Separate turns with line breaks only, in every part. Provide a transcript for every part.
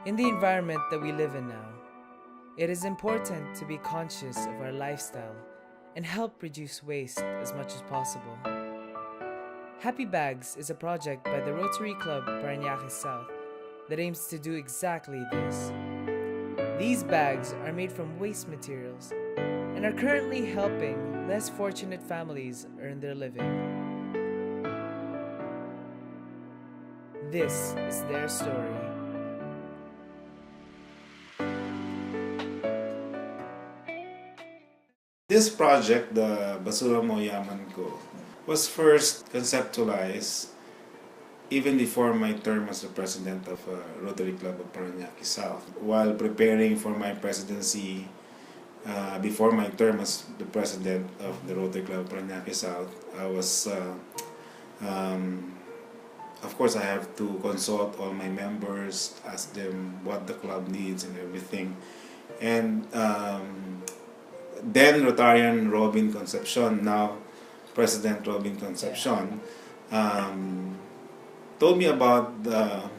In the environment that we live in now, it is important to be conscious of our lifestyle and help reduce waste as much as possible. Happy Bags is a project by the Rotary Club Parañaque South that aims to do exactly this. These bags are made from waste materials and are currently helping less fortunate families earn their living. This is their story.
This project, the Basura Mo Yaman Ko, was first conceptualized even before my term as the president of Rotary Club of Parañaque South. While preparing for my presidency, before my term as the president of the Rotary Club of Parañaque South, I was, of course, I have to consult all my members, ask them what the club needs and everything. And then Rotarian Robin Concepcion, now President Robin Concepcion, told me about the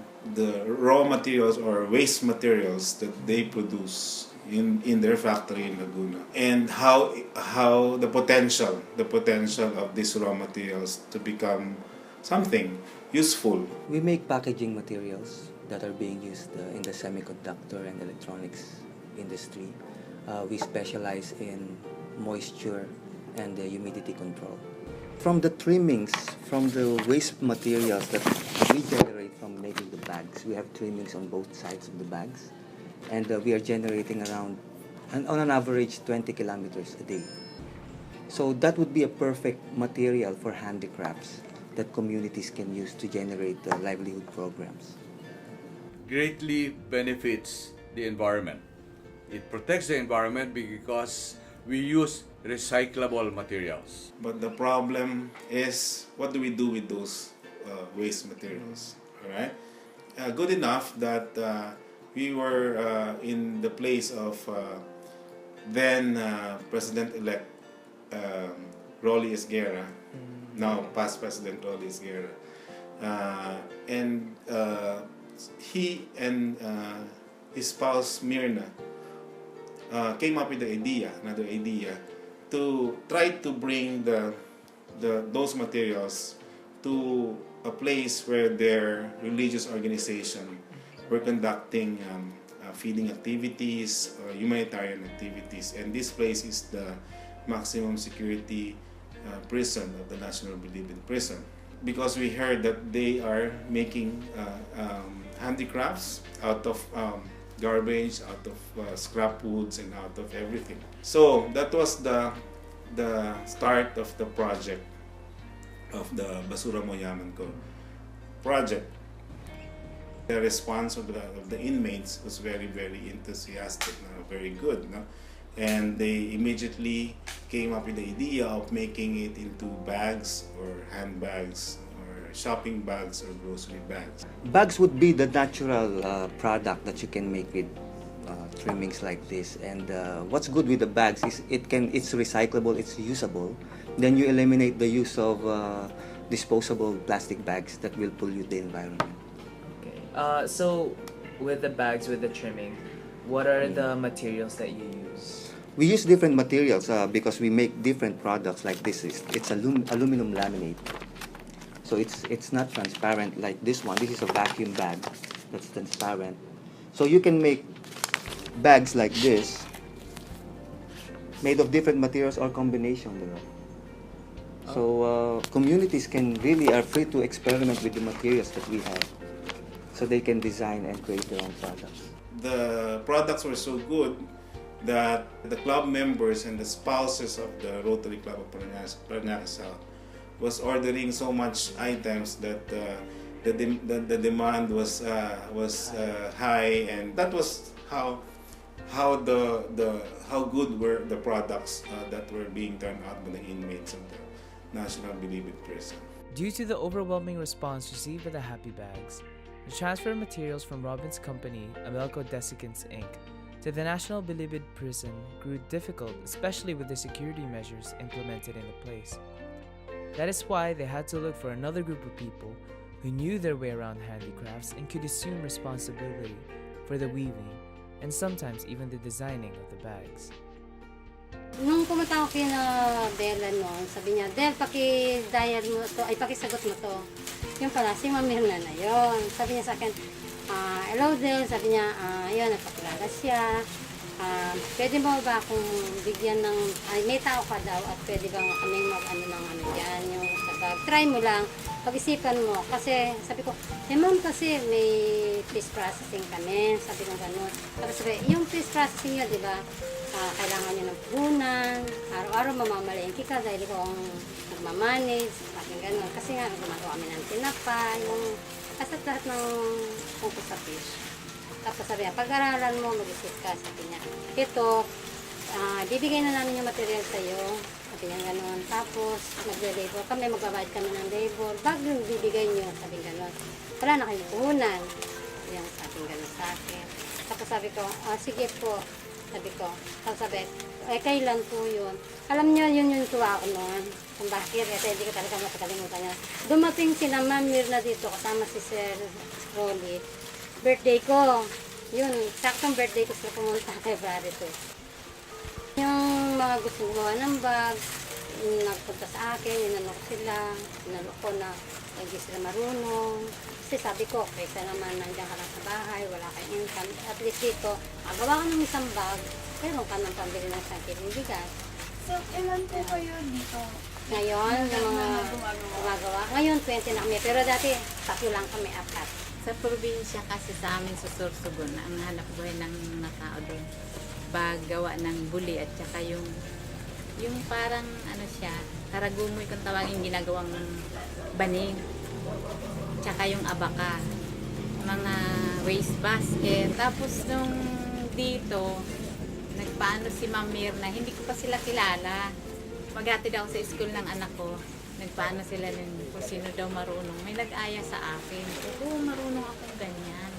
raw materials or waste materials that they produce in their factory in Laguna, and how the potential of these raw materials to become something useful.
We make packaging materials that are being used in the semiconductor and electronics industry. We specialize in moisture and humidity control. From the trimmings, from the waste materials that we generate from making the bags, we have trimmings on both sides of the bags, and we are generating around, on an average, 20 kilometers a day. So that would be a perfect material for handicrafts that communities can use to generate livelihood programs.
Greatly benefits the environment. It protects the environment because we use recyclable materials.
But the problem is, what do we do with those waste materials? All right. Good enough that we were in the place of then President-elect Rolly Esguerra, now past President Rolly Esguerra, and he and his spouse Mirna came up with another idea, to try to bring those materials to a place where their religious organization were conducting feeding activities or humanitarian activities, and this place is the maximum security prison of the National Bilibid Prison, because we heard that they are making handicrafts out of garbage, out of scrap woods, and out of everything. So that was the start of the project of the Basura Mo Yaman Ko project. The response of the inmates was very, very enthusiastic, very good. No? And they immediately came up with the idea of making it into bags or handbags, shopping bags or grocery bags.
Bags would be the natural product that you can make with trimmings like this. And what's good with the bags is it's recyclable, it's usable. Then you eliminate the use of disposable plastic bags that will pollute the environment.
Okay. So with the bags, with the trimming, what are the materials that you use?
We use different materials because we make different products like this. It's aluminum laminate. So it's not transparent like this one. This is a vacuum bag that's transparent. So you can make bags like this, made of different materials or combination thereof. So communities are free to experiment with the materials that we have. So they can design and create their own products.
The products were so good that the club members and the spouses of the Rotary Club of Parañaque South was ordering so much items that the demand was high, and that was how good were the products that were being turned out by the inmates of the National Bilibid Prison.
Due to the overwhelming response received by the Happy Bags, the transfer of materials from Robin's company, Amelco Desiccants Inc., to the National Bilibid Prison grew difficult, especially with the security measures implemented in the place. That is why they had to look for another group of people who knew their way around handicrafts and could assume responsibility for the weaving, and sometimes even the designing of the bags.
Nung pumunta ako kina Bella noon, sabi niya, Del, paki-dial mo to, ay pakisagot mo to. Yung pala, si Ma'am Mirna na yun. Sabi niya sa akin, hello Del, sabi niya, yun, nagpakilala siya. Pwede mo ba akong bigyan ng, may tao ka daw at pwede ba kaming mag-ano ng ano yan, yung sa bag. Try mo lang, pag-isipan mo. Kasi sabi ko, ma'am kasi may fish processing kami. Sabi ko gano'n. Tapos sabi, yung fish processing nyo, di ba, kailangan nyo ng puhunan. Araw-araw mamamalengke ka dahil ikaw ang nagmamanage. Sabi gano'n. Kasi nga, gumagawa kami ng tinapa, yung lahat ng tungkol sa fish. Tapos sabi niya, pag-aralan mo, mag-isip ka, sabi niya. Ito, bibigay na namin yung material sa'yo. Sabi niya gano'n. Tapos, magbe-labor kami, magbabayad kami ng labor. Bago yung bibigay niyo, sabi gano'n. Wala na kayong puhunan. Yung sabi gano'n sa akin. Tapos sabi ko, sige po. Sabi ko. Tapos sabi, kailan po yun? Alam niyo, yun yung tuwa ko noon. Kung bakit, kasi hindi ko talaga makakalimutan niya. Dumating si na Ma'am Mirna dito, kasama si Sir Rolly. Birthday ko. Yun, saktong birthday ko sila pumunta kay February 2. Yung mga gusto gumawa ng bag, nagpunta sa akin, inano ko sila, inano ko na hindi sila marunong. Kasi sabi ko, kaysa naman nandiyan ka lang sa bahay, wala kang income, at least dito, magawa ka ng isang bag, meron ka ng pambili ng isang kiling bigas.
So, ilan po kayo dito?
Ngayon, yung mga gumagawa. Ngayon, 20 na kami, pero dati, 3 lang kami, 4.
Sa probinsya kasi sa amin sa Sorsogon, ang hanap buhay ng mga tao doon, gawa ng buli at saka yung parang ano siya, karagumoy kung tawagin, ginagawang banig, tsaka yung abaka, mga waste basket. Tapos nung dito, nagpaano si Ma'am Mirna, hindi ko pa sila kilala. Maghatid ako sa school ng anak ko. Nagpaano sila nun, kung sino daw marunong. May nag-aya sa akin. Oo, marunong akong ganyan.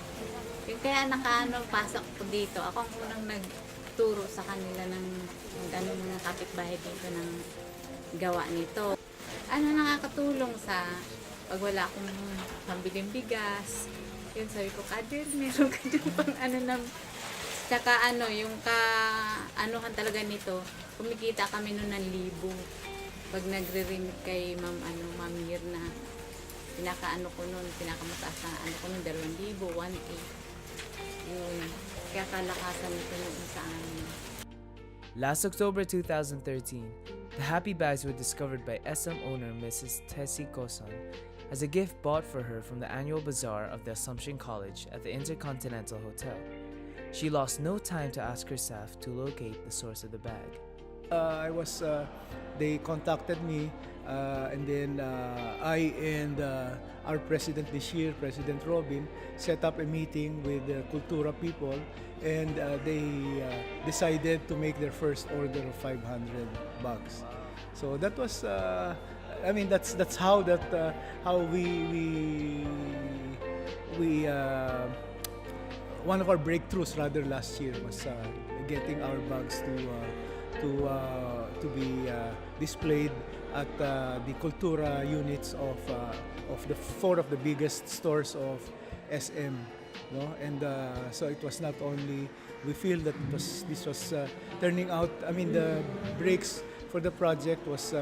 Kaya pasok ko dito. Ako ang unang nagturo sa kanila ng mga kapitbahay dito ng gawa nito. Nakakatulong sa pag wala akong pambiling bigas. Yun, sabi ko, Kadir, meron ka dyan pang tsaka yung anuhan talaga nito, kumikita kami noon ng 1,000. Pag nagre-remit kay Ma'am Mirna, pinakamataas na ko noon, 2,000, 1,800. Yun, kaya kalakasan nito noon sa amin.
Last October 2013, the Hapi bags were discovered by SM owner Mrs. Tessie Coson as a gift bought for her from the annual bazaar of the Assumption College at the Intercontinental Hotel. She lost no time to ask her staff to locate the source of the bag.
They contacted me, and then I and our president this year, President Robin, set up a meeting with the Kultura people, and they decided to make their first order of 500 bags. So that was, that's how we one of our breakthroughs rather last year was getting our bags to be displayed at the Kultura units of the 4 of the biggest stores of SM, no? And so it was not only, we feel that this was turning out, the breaks for the project was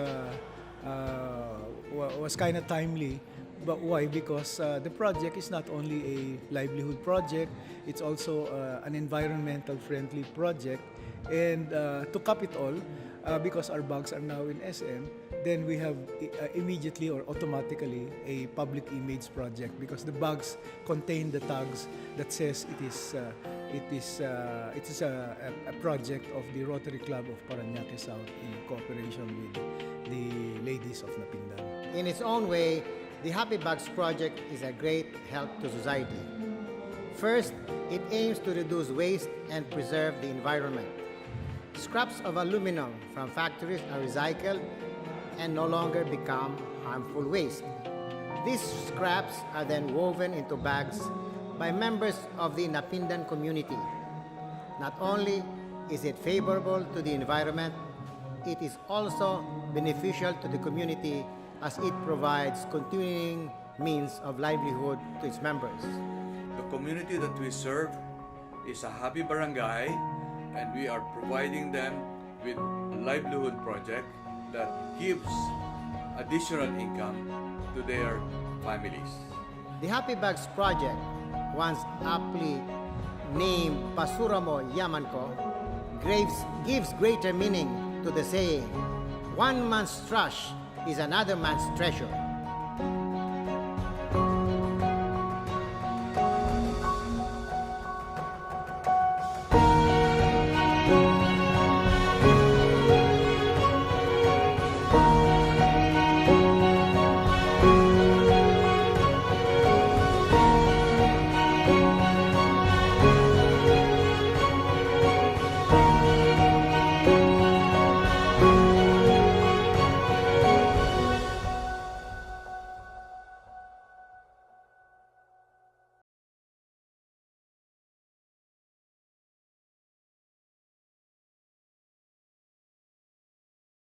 kind of timely. But why? Because the project is not only a livelihood project, it's also an environmental friendly project. And to cap it all, because our bags are now in SM, then we have immediately or automatically a public image project, because the bags contain the tags that says it is a project of the Rotary Club of Parañaque South in cooperation with the ladies of Napindan.
In its own way, the Happy Bags project is a great help to society. First, it aims to reduce waste and preserve the environment. Scraps of aluminum from factories are recycled and no longer become harmful waste. These scraps are then woven into bags by members of the Napindan community. Not only is it favorable to the environment, it is also beneficial to the community as it provides continuing means of livelihood to its members.
The community that we serve is a happy barangay, and we are providing them with a livelihood project that gives additional income to their families.
The Happy Bags project, once aptly named Pasuramo Yamanko, gives greater meaning to the saying, one man's trash is another man's treasure.